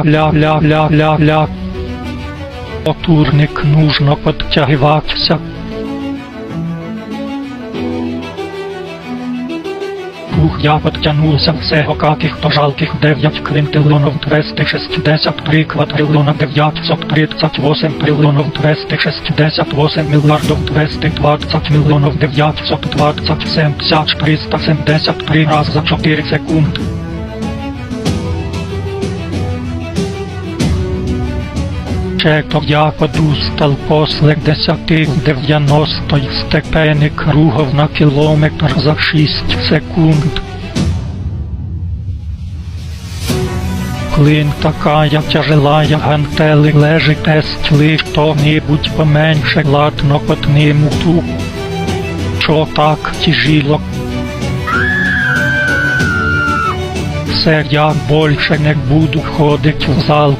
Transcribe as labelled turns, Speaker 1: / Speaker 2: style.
Speaker 1: ля-ля-ля-ля-ля. Турник нужно подтягиваться. Я подтягнувся всього каких-то жалких 9 квінтильйонів 263 квадрильйона 938 трильйонів 268 мільярдів 220 мільйонів 927 373 раз за 4 секунди. Чето я подустал после 10/90 степени кругов на кілометр за 6 секунд. Клин такая тяжелая, гантели лежит, если что-нибудь поменьше, ладно подниму ту. Що так тяжело? Все, я більше не буду ходить в зал.